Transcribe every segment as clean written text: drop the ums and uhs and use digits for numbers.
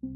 तो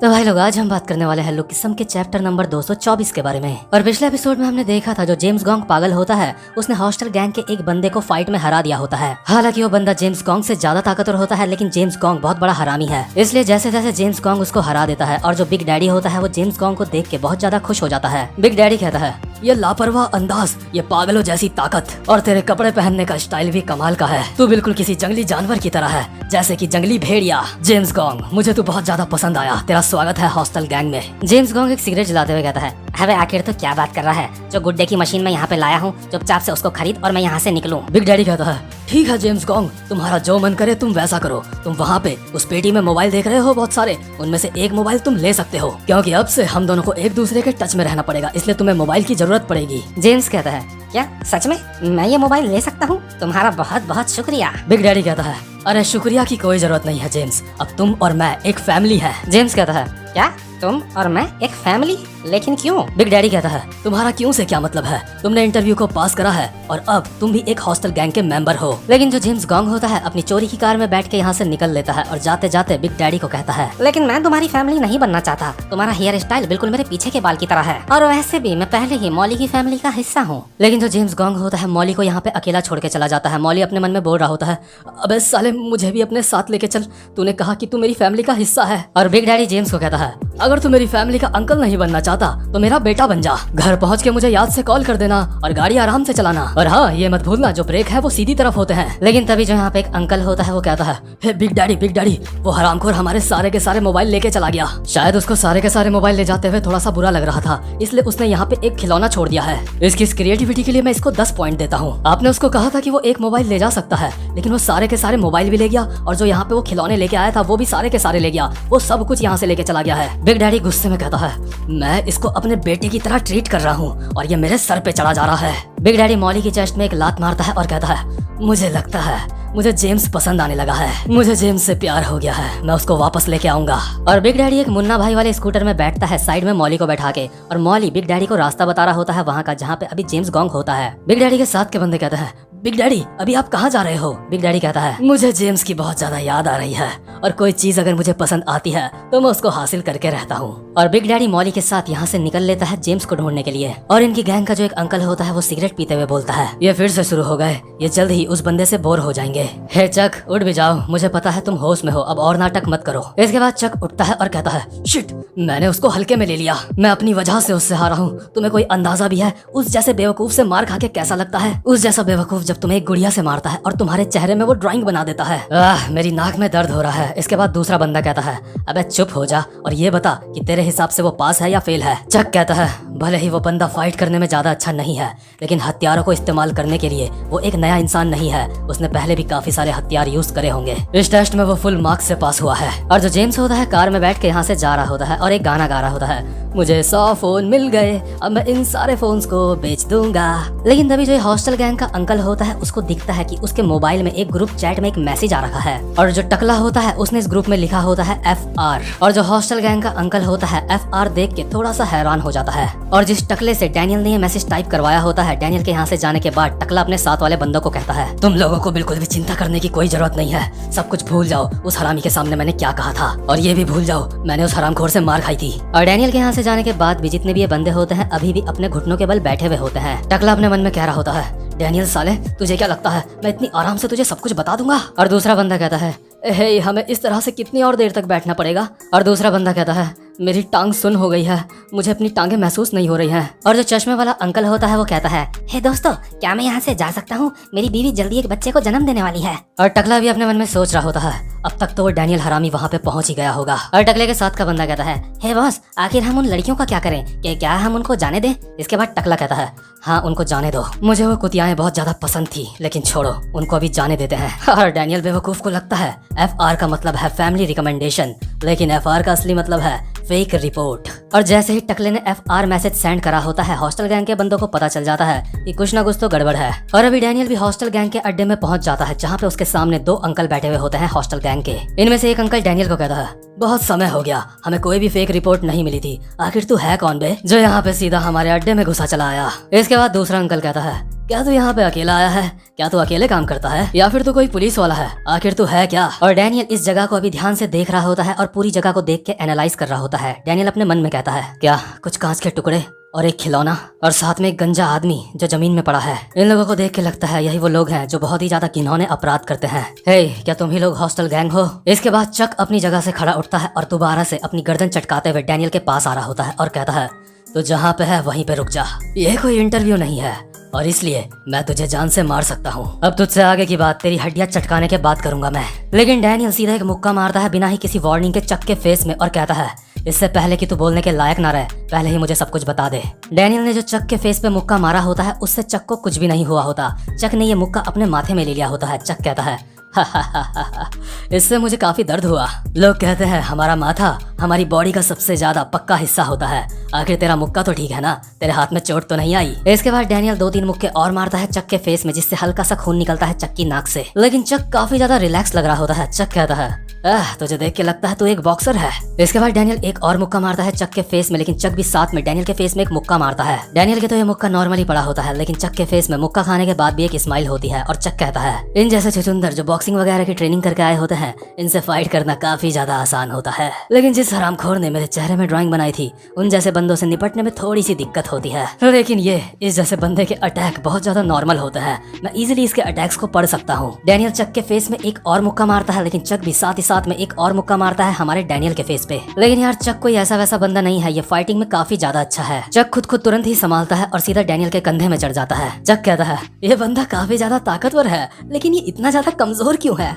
भाई लोग, आज हम बात करने वाले हैं लुक किस्म के चैप्टर नंबर 224 के बारे में। और पिछले एपिसोड में हमने देखा था जो जेम्स गॉन्ग पागल होता है उसने हॉस्टल गैंग के एक बंदे को फाइट में हरा दिया होता है। हालांकि वो बंदा जेम्स गॉन्ग से ज्यादा ताकतवर होता है, लेकिन जेम्स गॉन्ग बहुत बड़ा हरामी है। इसलिए जैसे जैसे जेम्स गॉन्ग उसको हरा देता है और जो बिग डैडी होता है वो जेम्स गॉन्ग को देख के बहुत ज्यादा खुश हो जाता है। बिग डैडी कहता है, ये लापरवाह अंदाज, ये पागलों जैसी ताकत और तेरे कपड़े पहनने का स्टाइल भी कमाल का है। तू बिल्कुल किसी जंगली जानवर की तरह है, जैसे कि जंगली भेड़िया। जेम्स गॉन्ग, मुझे तू बहुत ज्यादा पसंद आया। तेरा स्वागत है हॉस्टल गैंग में। जेम्स गॉन्ग एक सिगरेट जलाते हुए कहता है, अबे आखिर तो क्या बात कर रहा है? जो गुड्डे की मशीन में यहाँ पे लाया हूँ, चुपचाप से उसको खरीद और मैं यहाँ से निकलूं। बिग डैडी कहता है, ठीक है जेम्स गॉन्ग, तुम्हारा जो मन करे तुम वैसा करो। तुम वहाँ पे उस पेटी में मोबाइल देख रहे हो बहुत सारे, उनमें से एक मोबाइल तुम ले सकते हो, क्योंकि अब से हम दोनों को एक दूसरे के टच में रहना पड़ेगा, इसलिए तुम्हें मोबाइल की जरूरत पड़ेगी। जेम्स कहता है, क्या सच में मैं ये मोबाइल ले सकता हूँ? तुम्हारा बहुत बहुत शुक्रिया। बिग डैडी कहता है, अरे शुक्रिया की कोई जरूरत नहीं है जेम्स, अब तुम और मैं एक फैमिली है। जेम्स कहता है, क्या तुम और मैं एक फैमिली? लेकिन क्यों? बिग डैडी कहता है, तुम्हारा क्यों से क्या मतलब है? तुमने इंटरव्यू को पास करा है और अब तुम भी एक हॉस्टल गैंग के मेंबर हो। लेकिन जो जेम्स गॉन्ग होता है अपनी चोरी की कार में बैठ के यहाँ से निकल लेता है और जाते जाते बिग डैडी को कहता है, लेकिन मैं तुम्हारी फैमिली नहीं बनना चाहता। तुम्हारा हेयर स्टाइल बिल्कुल मेरे पीछे के बाल की तरह है और वैसे भी मैं पहले ही मॉली की फैमिली का हिस्सा हूँ। लेकिन जो जेम्स गॉन्ग होता है मॉली को यहाँ पे अकेला छोड़ के चला जाता है। मॉली अपने मन में बोल रहा होता है, अबे साले मुझे भी अपने साथ लेके चल, तूने कहा कि तू मेरी फैमिली का हिस्सा है। और बिग डैडी जेम्स को कहता है, अगर तू मेरी फैमिली का अंकल नहीं बनना चाहता तो मेरा बेटा बन जा। घर पहुंच के मुझे याद से कॉल कर देना और गाड़ी आराम से चलाना। और हाँ, ये मत भूलना जो ब्रेक है वो सीधी तरफ होते हैं। लेकिन तभी जो यहाँ पे एक अंकल होता है वो कहता है, हे बिग डैडी, वो हरामखोर हमारे सारे के सारे मोबाइल लेके चला गया। शायद उसको सारे के सारे मोबाइल ले जाते हुए थोड़ा सा बुरा लग रहा था, इसलिए उसने यहाँ पे एक खिलौना छोड़ दिया है। इसकी क्रिएटिविटी के लिए मैं इसको 10 पॉइंट देता हूँ। आपने उसको कहा था कि वो एक मोबाइल ले जा सकता है, लेकिन वो सारे के सारे मोबाइल भी ले गया और जो यहाँ पे वो खिलौने लेके आया था वो भी सारे के सारे ले गया। वो सब कुछ यहाँ से लेके चला गया है। बिग डैडी गुस्से में कहता है, मैं इसको अपने बेटे की तरह ट्रीट कर रहा हूँ और ये मेरे सर पे चढ़ा जा रहा है। बिग डैडी मॉली की चेस्ट में एक लात मारता है और कहता है, मुझे लगता है मुझे जेम्स पसंद आने लगा है। मुझे जेम्स से प्यार हो गया है, मैं उसको वापस लेके आऊंगा। और बिग डैडी एक मुन्ना भाई वाले स्कूटर में बैठता है साइड में मॉली को बैठा के, और मॉली बिग डैडी को रास्ता बता रहा होता है वहाँ का जहाँ पे अभी जेम्स गॉन्ग होता है। बिग डैडी के साथ के बंदे कहते हैं, बिग डैडी अभी आप कहाँ जा रहे हो? बिग डैडी कहता है, मुझे जेम्स की बहुत ज्यादा याद आ रही है और कोई चीज अगर मुझे पसंद आती है तो मैं उसको हासिल करके रहता हूँ। और बिग डैडी मॉली के साथ यहाँ से निकल लेता है जेम्स को ढूंढने के लिए। और इनकी गैंग का जो एक अंकल होता है वो सिगरेट पीते हुए बोलता है, ये फिर से शुरू हो गए, ये जल्द ही उस बंदे से बोर हो जाएंगे। हे चक, उठ भी जाओ, मुझे पता है तुम होश में हो, अब और नाटक मत करो। इसके बाद चक उठता है और कहता है, शिट, मैंने उसको हल्के में ले लिया, मैं अपनी वजह से उससे हारा हूँ। तुम्हें कोई अंदाजा भी है उस जैसे बेवकूफ से मार खा के कैसा लगता है? उस जैसा बेवकूफ जब तुम्हें एक गुड़िया से मारता है और तुम्हारे चेहरे में वो ड्राइंग बना देता है। मेरी नाक में दर्द हो रहा है। इसके बाद दूसरा बंदा कहता है, अबे चुप हो जा और ये बता कि तेरे हिसाब से वो पास है या फेल है? चक कहता है, भले ही वो बंदा फाइट करने में ज्यादा अच्छा नहीं है, लेकिन हथियारों को इस्तेमाल करने के लिए वो एक नया इंसान नहीं है। उसने पहले भी काफी सारे हथियार यूज करे होंगे। इस टेस्ट में वो फुल मार्क्स से पास हुआ है। और जो जेम्स होता है कार में बैठ के यहाँ से जा रहा होता है और एक गाना गा रहा होता है, मुझे 100 फोन मिल गए, अब मैं इन सारे फोन्स को बेच दूंगा। लेकिन तभी जो हॉस्टल गैंग का अंकल होता है उसको दिखता है कि उसके मोबाइल में एक ग्रुप चैट में एक मैसेज आ रखा है और जो टकला होता है उसने इस ग्रुप में लिखा होता है FR। और जो हॉस्टल गैंग का अंकल होता है FR देख के थोड़ा सा हैरान हो जाता है। और जिस टकले से डैनियल ने ये मैसेज टाइप करवाया होता है, डैनियल के यहाँ से जाने के बाद टकला अपने साथ वाले बंदों को कहता है, तुम लोगों को बिल्कुल भी चिंता करने की कोई जरूरत नहीं है, सब कुछ भूल जाओ। उस हरामी के सामने मैंने क्या कहा था और ये भी भूल जाओ मैंने उस हरामखोर से मार खाई थी। और डैनियल के यहाँ से जाने के बाद भी जितने भी ये बंदे होते हैं अभी भी अपने घुटनों के बल बैठे हुए होते हैं। टकला अपने मन में कह रहा होता है, डैनियल साले तुझे क्या लगता है मैं इतनी आराम से तुझे सब कुछ बता दूंगा? और दूसरा बंदा कहता है, हे हमें इस तरह से कितनी और देर तक बैठना पड़ेगा? और दूसरा बंदा कहता है, मेरी टांग सुन हो गई है, मुझे अपनी टांगे महसूस नहीं हो रही हैं। और जो चश्मे वाला अंकल होता है वो कहता है, हे दोस्तों, क्या मैं यहाँ से जा सकता हूँ? मेरी बीवी जल्दी एक बच्चे को जन्म देने वाली है। और टकला भी अपने मन में सोच रहा होता है, अब तक तो वो डैनियल हरामी वहाँ पे पहुँच ही गया होगा। और टकले के साथ का बंदा कहता है, हे बॉस, आखिर हम उन लड़कियों का क्या करें? क्या हम उनको जाने दें? इसके बाद टकला कहता है, हाँ उनको जाने दो, मुझे वो कुतियाएं बहुत ज्यादा पसंद थी, लेकिन छोड़ो उनको अभी जाने देते हैं। और डैनियल बेवकूफ को लगता है FR का मतलब है फैमिली रिकमेंडेशन, लेकिन FR का असली मतलब है फेक रिपोर्ट। और जैसे ही टकले ने FR मैसेज सेंड करा होता है हॉस्टल गैंग के बंदों को पता चल जाता है कि कुछ ना कुछ तो गड़बड़ है। और अभी डैनियल भी हॉस्टल गैंग के अड्डे में पहुंच जाता है जहाँ पे उसके सामने 2 अंकल बैठे हुए होते हैं हॉस्टल गैंग गैंग के। इनमें से एक अंकल डैनियल को कहता है, बहुत समय हो गया, हमें कोई भी फेक रिपोर्ट नहीं मिली थी। आखिर तू है कौन बे, जो यहाँ पे सीधा हमारे अड्डे में घुसा चला आया। इसके बाद दूसरा अंकल कहता है, क्या तू यहाँ पे अकेला आया है? क्या तू अकेले काम करता है या फिर तू कोई पुलिस वाला है? आखिर तू है क्या? और डैनियल इस जगह को अभी ध्यान से देख रहा होता है और पूरी जगह को देख के एनालाइज कर रहा होता है। डैनियल अपने मन में कहता है, क्या कुछ कांच के टुकड़े और एक खिलौना और साथ में एक गंजा आदमी जो जमीन में पड़ा है। इन लोगों को देख के लगता है यही वो लोग हैं जो बहुत ही ज्यादा घिनौने अपराध करते हैं। हे, क्या तुम ही लोग हॉस्टल गैंग हो? इसके बाद चक अपनी जगह से खड़ा उठता है और दोबारा से अपनी गर्दन चटकाते हुए डैनियल के पास आ रहा होता है और कहता है, तो जहाँ पे है वहीं पे रुक जा। ये कोई इंटरव्यू नहीं है और इसलिए मैं तुझे जान से मार सकता हूँ। अब तुझसे आगे की बात तेरी हड्डियां चटकाने के बाद करूंगा मैं। लेकिन डैनियल सीधा एक मुक्का मारता है बिना ही किसी वार्निंग के चक के फेस में और कहता है, इससे पहले कि तू बोलने के लायक ना रहे, पहले ही मुझे सब कुछ बता दे। डैनियल ने जो चक के फेस पे मुक्का मारा होता है उससे चक को कुछ भी नहीं हुआ होता। चक ने ये मुक्का अपने माथे में ले लिया होता है। चक कहता है, इससे मुझे काफी दर्द हुआ। लोग कहते हैं हमारा माथा हमारी बॉडी का सबसे ज्यादा पक्का हिस्सा होता है। आखिर तेरा मुक्का तो ठीक है ना, तेरे हाथ में चोट तो नहीं आई? इसके बाद डैनियल 2-3 मुक्के और मारता है चक के फेस में, जिससे हल्का सा खून निकलता है चक की नाक से। लेकिन चक काफी ज्यादा रिलैक्स लग रहा होता है। चक कहता है, तुझे देख के लगता है तू एक बॉक्सर है। इसके बाद डैनियल एक और मुक्का मारता है चक के फेस में, लेकिन चक भी साथ में डैनियल के फेस में एक मुक्का मारता है। डैनियल के तो ये मुक्का नॉर्मली पड़ा होता है, लेकिन चक के फेस में मुक्का खाने के बाद भी एक स्माइल होती है और चक कहता है, इन जैसे छुछुंदर जो बॉक्सिंग वगैरह की ट्रेनिंग करके आए होते हैं, इनसे फाइट करना काफी ज्यादा आसान होता है। लेकिन जिस हरामखोर ने मेरे चेहरे में ड्राइंग बनाई थी, उन जैसे बंदों से निपटने में थोड़ी सी दिक्कत होती है। लेकिन ये इस जैसे बंदे के अटैक बहुत ज्यादा नॉर्मल होते हैं, मैं इजीली इसके अटैक्स को पढ़ सकता हूँ। डैनियल चक के फेस में एक और मुक्का मारता है, लेकिन चक भी साथ ही साथ में एक और मुक्का मारता है हमारे डैनियल के फेस पे। लेकिन यार चक कोई ऐसा वैसा बंदा नहीं है, ये फाइटिंग में काफी ज्यादा अच्छा है। चक खुद को तुरंत ही संभालता है और सीधा डैनियल के कंधे में चढ़ जाता है। चक कहता है, ये बंदा काफी ज्यादा ताकतवर है, लेकिन ये इतना ज्यादा कमजोर क्यों है?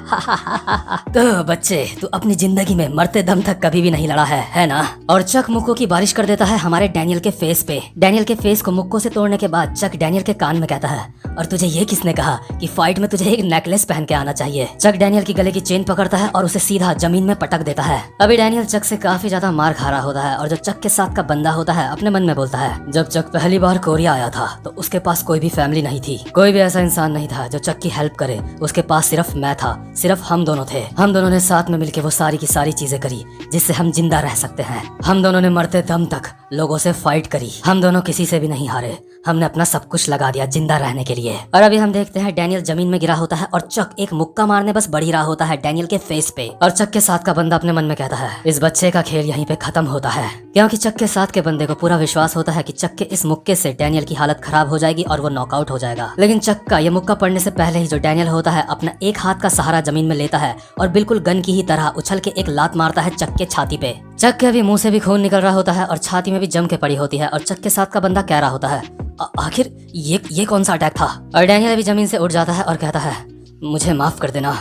तो बच्चे, तू अपनी जिंदगी में मरते दम तक कभी भी नहीं लड़ा है ना? और चक मुक्कों की बारिश कर देता है हमारे डैनियल के फेस पे। डैनियल के फेस को मुक्कों से तोड़ने के बाद चक डैनियल के कान में कहता है, और तुझे ये किसने कहा कि फाइट में तुझे एक नेकलेस पहन के आना चाहिए? चक डैनियल की गले की चेन पकड़ता है और उसे सीधा जमीन में पटक देता है। अभी डैनियल चक से काफी ज्यादा मार खा रहा होता है और जो चक के साथ का बंदा होता है अपने मन में बोलता है, जब चक पहली बार कोरिया आया था तो उसके पास कोई भी फैमिली नहीं थी, कोई भी ऐसा इंसान नहीं था जो चक की हेल्प करे। उसके पास सिर्फ मैं था, सिर्फ हम दोनों थे। हम दोनों ने साथ में मिलकर वो सारी की सारी चीजें करी जिससे हम जिंदा रह सकते हैं। हम दोनों ने मरते दम तक लोगों से फाइट करी। हम दोनों किसी से भी नहीं हारे। हमने अपना सब कुछ लगा दिया जिंदा रहने के लिए। और अभी हम देखते हैं डैनियल जमीन में गिरा होता है और चक एक मुक्का मारने बस बढ़ ही रहा होता है डैनियल के फेस पे। और चक के साथ का बंदा अपने मन में कहता है, इस बच्चे का खेल यहीं पे खत्म होता है, क्योंकि चक के साथ के बंदे को पूरा विश्वास होता है कि चक के इस मुक्के से डैनियल की हालत खराब हो जाएगी और वो नॉकआउट हो जाएगा। लेकिन चक का ये मुक्का पड़ने से पहले ही जो डैनियल होता है अपना एक हाथ का सहारा जमीन में लेता है और बिल्कुल गन की ही तरह उछल के एक लात मारता है चक के छाती पे। चक के भी मुंह से भी खून निकल रहा होता है और छाती में भी जम के पड़ी होती है। और चक के साथ का बंदा कह रहा होता है, आखिर ये कौन सा अटैक था? और डैनियल भी जमीन से उठ जाता है और कहता है, मुझे माफ कर देना,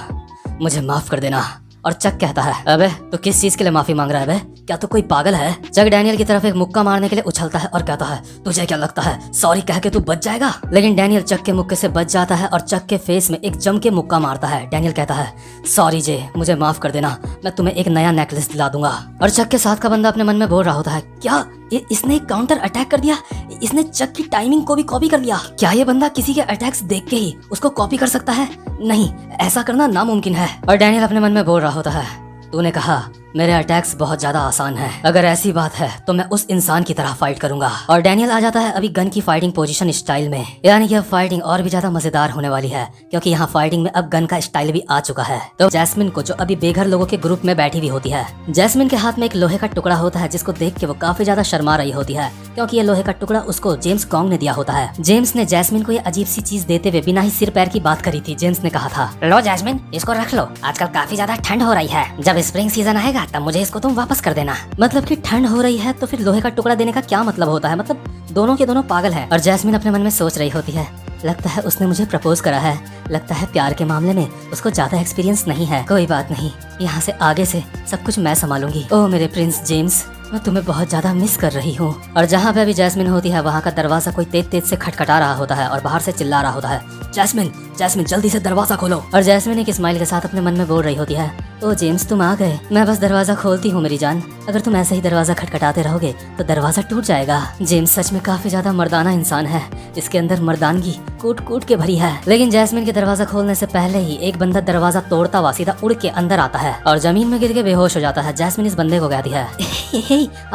मुझे माफ कर देना। और चक कहता है, अबे तो किस चीज के लिए माफी मांग रहा है बे? क्या तो कोई पागल है? चक डैनियल की तरफ एक मुक्का मारने के लिए उछलता है और कहता है, तुझे क्या लगता है सॉरी कह के तू बच जाएगा? लेकिन डैनियल चक के मुक्के से बच जाता है और चक के फेस में एक जम के मुक्का मारता है। डैनियल कहता है, सॉरी जे, मुझे माफ कर देना, मैं तुम्हें एक नया नेकलेस दिला दूंगा। और चक के साथ का बंदा अपने मन में बोल रहा होता है, क्या इसने काउंटर अटैक कर दिया? इसने चक की टाइमिंग को भी कॉपी कर लिया? क्या ये बंदा किसी के अटैक्स देख के ही उसको कॉपी कर सकता है? नहीं, ऐसा करना नामुमकिन है। और डैनियल अपने मन में बोल रहा होता है, तूने कहा मेरे अटैक्स बहुत ज्यादा आसान हैं। अगर ऐसी बात है तो मैं उस इंसान की तरह फाइट करूंगा। और डैनियल आ जाता है अभी गन की फाइटिंग पोजीशन स्टाइल में, यानी कि अब फाइटिंग और भी ज्यादा मजेदार होने वाली है, क्योंकि यहाँ फाइटिंग में अब गन का स्टाइल भी आ चुका है। तो जैस्मिन को, जो अभी बेघर लोगों के ग्रुप में बैठी हुई होती है, जैस्मिन के हाथ में एक लोहे का टुकड़ा होता है जिसको देख के वो काफी ज्यादा शर्मा रही होती है, क्योंकि ये लोहे का टुकड़ा उसको जेम्स गॉन्ग ने दिया होता है। जेम्स ने जैस्मिन को ये अजीब सी चीज देते हुए बिना ही सिर पैर की बात करी थी। जेम्स ने कहा था, लो जैस्मिन, इसको रख लो, आजकल काफी ज्यादा ठंड हो रही है, जब स्प्रिंग सीजन आएगा तब मुझे इसको तुम वापस कर देना। मतलब कि ठंड हो रही है तो फिर लोहे का टुकड़ा देने का क्या मतलब होता है? मतलब दोनों के दोनों पागल हैं। और जैस्मिन अपने मन में सोच रही होती है, लगता है उसने मुझे प्रपोज करा है, लगता है प्यार के मामले में उसको ज्यादा एक्सपीरियंस नहीं है। कोई बात नहीं, यहाँ से आगे से सब कुछ मैं संभालूंगी। ओ मेरे प्रिंस जेम्स, मैं तुम्हें बहुत ज्यादा मिस कर रही हूँ। और जहाँ पे अभी जैस्मिन होती है वहाँ का दरवाजा कोई तेज तेज से खटखटा रहा होता है और बाहर से चिल्ला रहा होता है, जैस्मिन, जैस्मिन जल्दी से दरवाजा खोलो। और जैस्मिन एक स्माइल के साथ अपने मन में बोल रही होती है, ओ जेम्स तुम आ गए, मैं बस दरवाजा खोलती हूँ मेरी जान, अगर तुम ऐसे ही दरवाजा खटखटाते रहोगे तो दरवाजा टूट जाएगा। जेम्स सच में काफी ज्यादा मर्दाना इंसान है, इसके अंदर मर्दानगी कूट कूट के भरी है। लेकिन जैस्मिन के दरवाजा खोलने से पहले ही एक बंदा दरवाजा तोड़ता हुआ सीधा उड़ के अंदर आता है और जमीन में गिर के बेहोश हो जाता है। जैस्मिन इस बंदे को कहती है,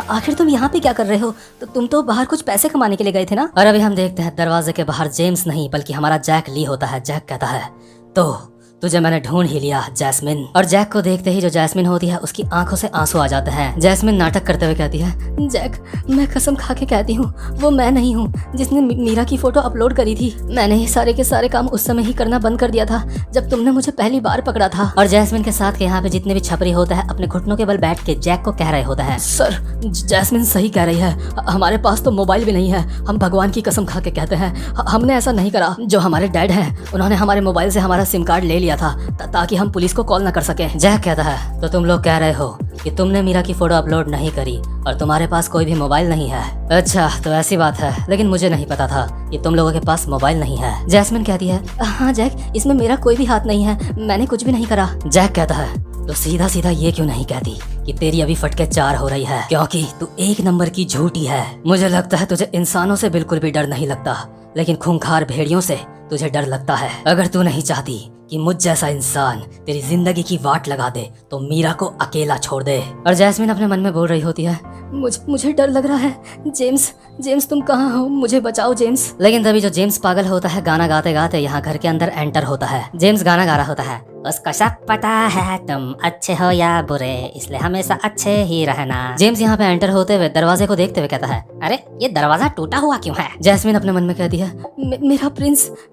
आखिर तुम यहाँ पे क्या कर रहे हो? तो तुम तो बाहर कुछ पैसे कमाने के लिए गए थे ना? और अभी हम देखते हैं दरवाजे के बाहर जेम्स नहीं बल्कि हमारा जैक ली होता है। जैक कहता है, तो तुझे मैंने ढूंढ ही लिया जैस्मिन। और जैक को देखते ही जो जैस्मिन होती है उसकी आंखों से आंसू आ जाते हैं। जैस्मिन नाटक करते हुए कहती है, जैक मैं कसम खा के कहती हूँ वो मैं नहीं हूँ जिसने मीरा की फोटो अपलोड करी थी। मैंने ये सारे के सारे काम उस समय ही करना बंद कर दिया था जब तुमने मुझे पहली बार पकड़ा था। और जैस्मिन के साथ के यहाँ पे जितने भी छपरी होते हैं अपने घुटनों के बल बैठ के जैक को कह रहे होता है, सर जैस्मिन सही कह रही है, हमारे पास तो मोबाइल भी नहीं है। हम भगवान की कसम खा के कहते हैं हमने ऐसा नहीं करा। जो हमारे डैड हैं उन्होंने हमारे मोबाइल से हमारा सिम कार्ड ले लिया था ताकि हम पुलिस को कॉल न कर सके। जैक कहता है, तो तुम लोग कह रहे हो कि तुमने मीरा की फोटो अपलोड नहीं करी और तुम्हारे पास कोई भी मोबाइल नहीं है? अच्छा तो ऐसी बात है, लेकिन मुझे नहीं पता था कि तुम लोगों के पास मोबाइल नहीं है। जैस्मिन कहती है, हाँ जैक इसमें मेरा कोई भी हाथ नहीं है, मैंने कुछ भी नहीं करा। जैक कहता है, तो सीधा सीधा ये क्यों नहीं कहती कि तेरी अभी फटके 4 हो रही है, क्योंकि तू 1 नंबर की झूठी है। मुझे लगता है तुझे इंसानों से बिल्कुल भी डर नहीं लगता, लेकिन खूंखार भेड़ियों से तुझे डर लगता है। अगर तू नहीं चाहती कि मुझ जैसा इंसान तेरी जिंदगी की वाट लगा दे तो मीरा को अकेला छोड़ दे। और जैस्मिन अपने मन में बोल रही होती है, मुझे डर लग रहा है। जेम्स तुम कहाँ हो? मुझे बचाओ जेम्स। लेकिन तभी जो जेम्स पागल होता है गाना गाते गाते यहाँ घर के अंदर एंटर होता है। जेम्स गाना गा रहा होता है, उसका सब पता है तुम अच्छे हो या बुरे, इसलिए हमेशा अच्छे ही रहना। जेम्स यहाँ पे एंटर होते हुए दरवाजे को देखते हुए कहता है, अरे ये दरवाजा टूटा हुआ क्यों है? जैस्मिन अपने मन में कहती है,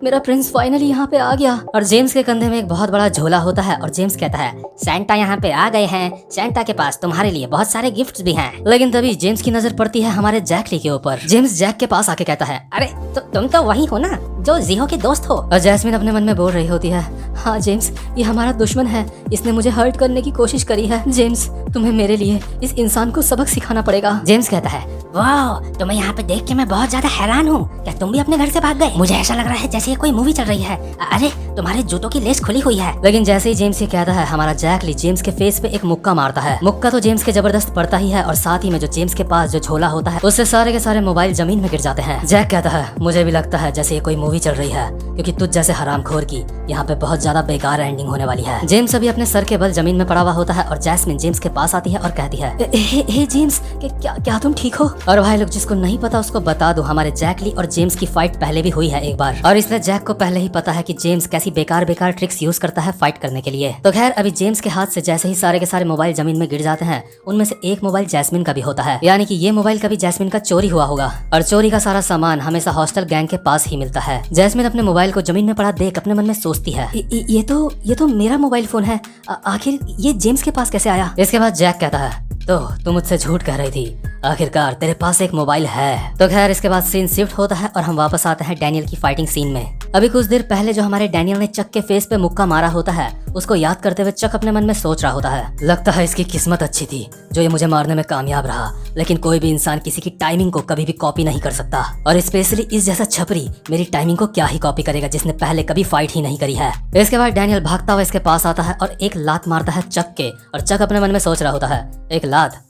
मेरा प्रिंस फाइनली यहाँ पे आ गया। और जेम्स के कंधे में एक बहुत बड़ा झोला होता है और जेम्स कहता है, सैंटा यहाँ पे आ गए हैं, सैंटा के पास तुम्हारे लिए बहुत सारे गिफ्ट्स भी हैं। लेकिन तभी जेम्स की नजर पड़ती है हमारे जैकली के ऊपर। जेम्स जैक के पास आके कहता है, अरे तो तुम तो वही हो ना जो जीहो के दोस्त हो। और जैस्मिन अपने मन में बोल रही होती है, हाँ जेम्स ये हमारा दुश्मन है, इसने मुझे हर्ट करने की कोशिश करी है। जेम्स तुम्हें मेरे लिए इस इंसान को सबक सिखाना पड़ेगा। जेम्स कहता है, वाह तुम्हें यहाँ पे देख के मैं बहुत ज्यादा हैरान हूँ, क्या तुम भी अपने घर से भाग गए? मुझे ऐसा लग रहा है जैसे कोई मूवी चल रही है। अरे तुम्हारे जूतों की लेस खुली हुई है। लेकिन जैसे ही जेम्स ये कहता है हमारा जैकली जेम्स के फेस पे एक मुक्का मारता है। मुक्का तो जेम्स के जबरदस्त पड़ता ही है और साथ ही में जो जेम्स के पास जो झोला होता है उससे सारे के सारे मोबाइल जमीन में गिर जाते हैं। जैक कहता है, मुझे भी लगता है जैसे ये कोई मूवी चल रही है, क्योंकि तुझ जैसे हरामखोर की यहाँ पे बहुत ज्यादा बेकार एंडिंग होने वाली है। जेम्स अभी अपने सर के बल जमीन में पड़ा हुआ होता है और जैस्मिन जेम्स के पास आती है और कहती है, हे जेम्स क्या तुम ठीक हो? और भाई लोग जिसको नहीं पता उसको बता दो, हमारे जैकली और जेम्स की फाइट पहले भी हुई है एक बार, और इसलिए जैक को पहले ही पता है कि जेम्स कैसी बेकार ट्रिक्स यूज करता है फाइट करने के लिए। तो खैर अभी जेम्स के हाथ से जैसे ही सारे के सारे मोबाइल जमीन में गिर जाते हैं, उनमें से एक मोबाइल जैस्मिन का भी होता है, यानी कि ये मोबाइल कभी जैस्मिन का चोरी हुआ होगा। और चोरी का सारा सामान हमेशा हॉस्टल गैंग के पास ही मिलता है। जैस्मिन अपने मोबाइल को जमीन में पड़ा देख अपने मन में सोचती है, ये तो मेरा मोबाइल फोन है, आखिर ये जेम्स के पास कैसे आया? इसके बाद जैक कहता है, तो तू मुझसे झूठ कह रही थी, आखिरकार तेरे पास एक मोबाइल है। तो खैर इसके बाद सीन शिफ्ट होता है और हम वापस आते हैं डैनियल की फाइटिंग सीन में। अभी कुछ देर पहले जो हमारे डैनियल ने चक के फेस पे मुक्का मारा होता है उसको याद करते हुए चक अपने मन में सोच रहा होता है, लगता है इसकी किस्मत अच्छी थी जो ये मुझे मारने में कामयाब रहा, लेकिन कोई भी इंसान किसी की टाइमिंग को कभी भी कॉपी नहीं कर सकता, और स्पेशली इस जैसा छपरी मेरी टाइमिंग को क्या ही कॉपी करेगा जिसने पहले कभी फाइट ही नहीं करी है। इसके बाद डैनियल भागता हुआ इसके पास आता है और एक लात मारता है चक के, और चक अपने मन में सोच रहा होता है, एक लात,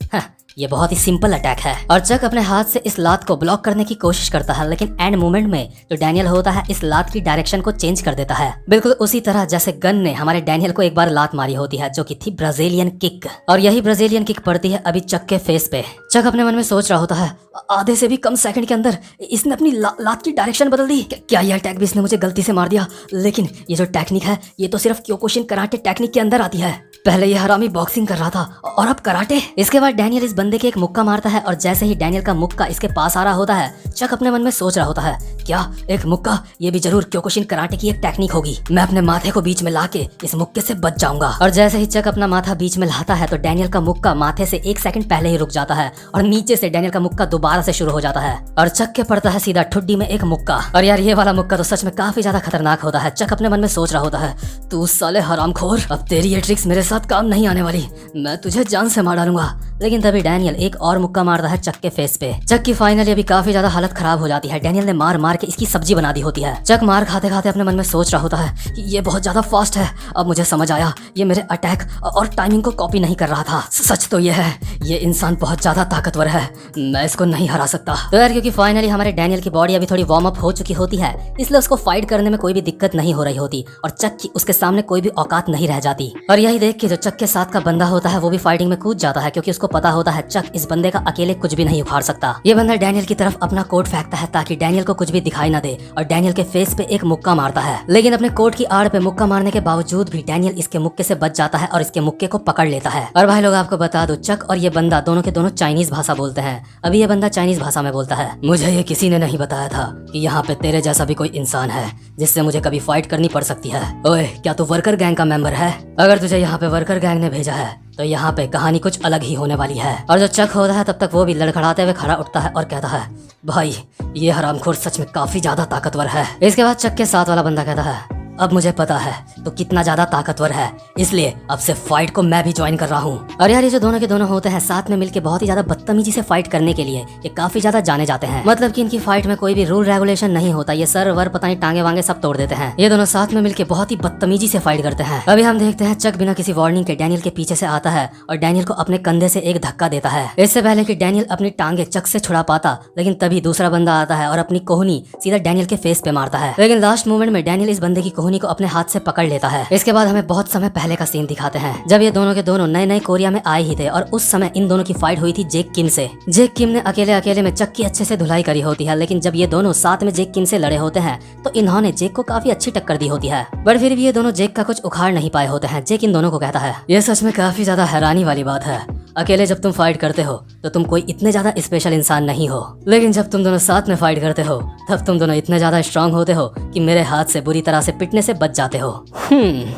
ये बहुत ही सिंपल अटैक है। और चक अपने हाथ से इस लात को ब्लॉक करने की कोशिश करता है, लेकिन एंड मोमेंट में जो डैनियल होता है इस लात की डायरेक्शन को चेंज कर देता है, बिल्कुल उसी तरह जैसे गन ने हमारे डैनियल को एक बार लात मारी होती है, जो कि थी ब्राजीलियन किक। और यही ब्राजीलियन किक पड़ती है अभी चक के फेस पे। चक अपने मन में सोच रहा होता है, आधे से भी कम सेकंड के अंदर इसने अपनी लात की डायरेक्शन बदल दी। क्या यह अटैक भी इसने मुझे गलती से मार दिया? लेकिन ये जो टेक्निक है ये तो सिर्फ क्योकुशिन कराटे टेक्निक के अंदर आती है। पहले ये हरामी बॉक्सिंग कर रहा था और अब कराटे। इसके बाद डैनियल इस बंदे के एक मुक्का मारता है और जैसे ही डैनियल का मुक्का इसके पास आ रहा होता है, चक अपने मन में सोच रहा होता है, क्या एक मुक्का, ये भी जरूर क्योकुशिन कराटे की एक टेक्निक होगी। मैं अपने माथे को बीच में लाके इस मुक्के से बच जाऊंगा। और जैसे ही चक अपना माथा बीच में लाता है तो डैनियल का मुक्का माथे से 1 सेकंड पहले ही रुक जाता है और नीचे से डैनियल का मुक्का दोबारा से शुरू हो जाता है और चक के पड़ता है सीधा ठुड्डी में एक मुक्का। और यार ये वाला मुक्का तो सच में काफी ज्यादा खतरनाक होता है। चक अपने मन में सोच रहा होता है, तू साले हरामखोर, अब तेरी ये ट्रिक्स मेरे साथ काम नहीं आने वाली, मैं तुझे जान से मार डालूंगा। लेकिन तभी डैनियल एक और मुक्का मारता है चक के फेस पे। चक की फाइनली अभी काफी ज्यादा हालत खराब हो जाती है। डैनियल ने मार मार के इसकी सब्जी बना दी होती है। चक मार खाते खाते अपने मन में सोच रहा होता है कि ये बहुत ज्यादा फास्ट है। अब मुझे समझ आया, ये मेरे अटैक और टाइमिंग को कॉपी नहीं कर रहा था। सच तो ये है, ये इंसान बहुत ज्यादा ताकतवर है, मैं इसको नहीं हरा सकता। तो यार क्योंकि फाइनली हमारे डैनियल की बॉडी अभी थोड़ी वार्म अप हो चुकी होती है, इसलिए उसको फाइट करने में कोई भी दिक्कत नहीं हो रही होती और चक की उसके सामने कोई भी औकात नहीं रह जाती। और यही देख के जो चक के साथ का बंदा होता है वो भी फाइटिंग में कूद जाता है, क्योंकि उसको पता होता है चक इस बंदे का अकेले कुछ भी नहीं उखाड़ सकता। ये बंदा डैनियल की तरफ अपना कोट फेंकता है ताकि डैनियल को कुछ भी दिखाई न दे और डैनियल के फेस पे एक मुक्का मारता है। लेकिन अपने कोट की आड़ पे मुक्का मारने के बावजूद भी डैनियल इसके मुक्के से बच जाता है और इसके मुक्के को पकड़ लेता है। और भाई लोग आपको बता दो, चक और ये बंदा दोनों के दोनों चाइनीज भाषा बोलते हैं। अभी ये बंदा चाइनीज भाषा में बोलता है, मुझे ये किसी ने नहीं बताया था कि यहाँ पे तेरे जैसा भी कोई इंसान है जिससे मुझे कभी फाइट करनी पड़ सकती है। ओए, क्या तू वर्कर गैंग का मेंबर है? अगर तुझे यहाँ पे वर्कर गैंग ने भेजा है तो यहाँ पे कहानी कुछ अलग ही होने वाली है। और जो चक होता है तब तक वो भी लड़खड़ाते हुए खड़ा उठता है और कहता है, भाई ये हरामखोर सच में काफी ज्यादा ताकतवर है। इसके बाद चक के साथ वाला बंदा कहता है, अब मुझे पता है तो कितना ज्यादा ताकतवर है, इसलिए अब से फाइट को मैं भी ज्वाइन कर रहा हूँ। और यार ये जो दोनों के दोनों होते हैं साथ में मिलके बहुत ही ज्यादा बदतमीजी से फाइट करने के लिए ये काफी ज्यादा जाने जाते हैं। मतलब कि इनकी फाइट में कोई भी रूल रेगुलेशन नहीं होता, ये सर वर पता नहीं टांगे वांगे सब तोड़ देते हैं। ये दोनों साथ में मिलके बहुत ही बदतमीजी से फाइट करते हैं। अभी हम देखते हैं चक बिना किसी वार्निंग के डैनियल के पीछे से आता है और डैनियल को अपने कंधे से एक धक्का देता है। इससे पहले कि डैनियल अपनी टांगे चक से छुड़ा पाता, लेकिन तभी दूसरा बंदा आता है और अपनी कोहनी सीधा डैनियल के फेस पे मारता है। लेकिन लास्ट मोमेंट में डैनियल इस बंदे की कोहनी को अपने हाथ से पकड़ लेता है। इसके बाद हमें बहुत समय पहले का सीन दिखाते हैं जब ये दोनों के दोनों नए नए कोरिया में आए ही थे और उस समय इन दोनों की फाइट हुई थी जेक किम से। जेक किम ने अकेले अकेले में चक की अच्छे से धुलाई करी होती है, लेकिन जब ये दोनों साथ में जेक किम से लड़े होते हैं तो इन्होंने जेक को काफी अच्छी टक्कर दी होती है, बट फिर भी ये दोनों जेक का कुछ उखाड़ नहीं पाए होते हैं। जेक इन दोनों को कहता है, ये सच में काफी ज्यादा हैरानी वाली बात है, अकेले जब तुम फाइट करते हो तो तुम कोई इतने ज्यादा स्पेशल इंसान नहीं हो, लेकिन जब तुम दोनों साथ में फाइट करते हो तब तुम दोनों इतने ज्यादा स्ट्रांग होते हो कि मेरे हाथ से बुरी तरह से पिटने से बच जाते हो।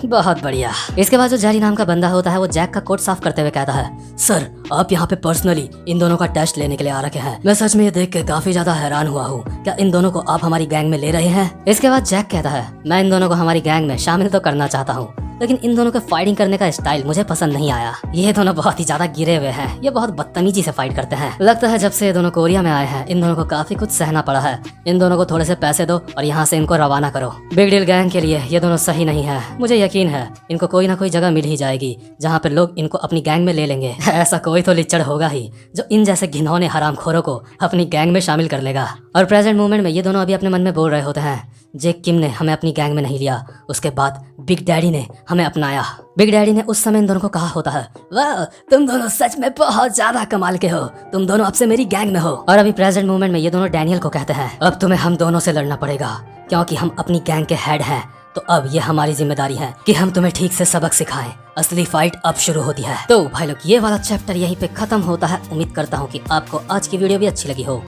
बहुत बढ़िया। इसके बाद जो जैरी नाम का बंदा होता है वो जैक का कोट साफ करते हुए कहता है, सर आप यहाँ पे पर्सनली इन दोनों का टेस्ट लेने के लिए आ रखे हैं। मैं सच में ये देख के काफी ज्यादा हैरान हुआ हूँ, क्या इन दोनों को आप हमारी गैंग में ले रहे हैं? इसके बाद जैक कहता है, मैं इन दोनों को हमारी गैंग में शामिल तो करना चाहता हूँ, लेकिन इन दोनों के फाइटिंग करने का स्टाइल मुझे पसंद नहीं आया। ये दोनों बहुत ही ज्यादा गिरे हुए हैं, ये बहुत बदतमीजी से फाइट करते हैं। लगता है जब से ये दोनों कोरिया में आए हैं इन दोनों को काफी कुछ सहना पड़ा है। इन दोनों को थोड़े से पैसे दो और यहाँ से इनको रवाना करो। बिग डील गैंग के लिए ये दोनों सही नहीं है। मुझे यकीन है इनको कोई ना कोई जगह मिल ही जाएगी जहाँ पे लोग इनको अपनी गैंग में ले लेंगे। ऐसा कोई तो लिच्चड़ होगा ही जो इन जैसे घिनौने हरामखोरों को अपनी गैंग में शामिल कर लेगा। और प्रेजेंट मोमेंट में ये दोनों अभी अपने मन में बोल रहे होते हैं, जेक किम ने हमें अपनी गैंग में नहीं लिया, उसके बाद बिग डैडी ने हमें अपनाया। बिग डैडी ने उस समय इन दोनों को कहा होता है, वाह तुम दोनों सच में बहुत ज्यादा कमाल के हो, तुम दोनों अब से मेरी गैंग में हो। और अभी प्रेजेंट मोमेंट में ये दोनों डैनियल को कहते हैं, अब तुम्हें हम दोनों से लड़ना पड़ेगा क्योंकि हम अपनी गैंग के हेड हैं, तो अब ये हमारी जिम्मेदारी है कि हम तुम्हें ठीक से सबक सिखाएं। असली फाइट अब शुरू होती है। तो भाई लोग ये वाला चैप्टर यहीं पे खत्म होता है। उम्मीद करता हूँ कि आपको आज की वीडियो भी अच्छी लगी हो।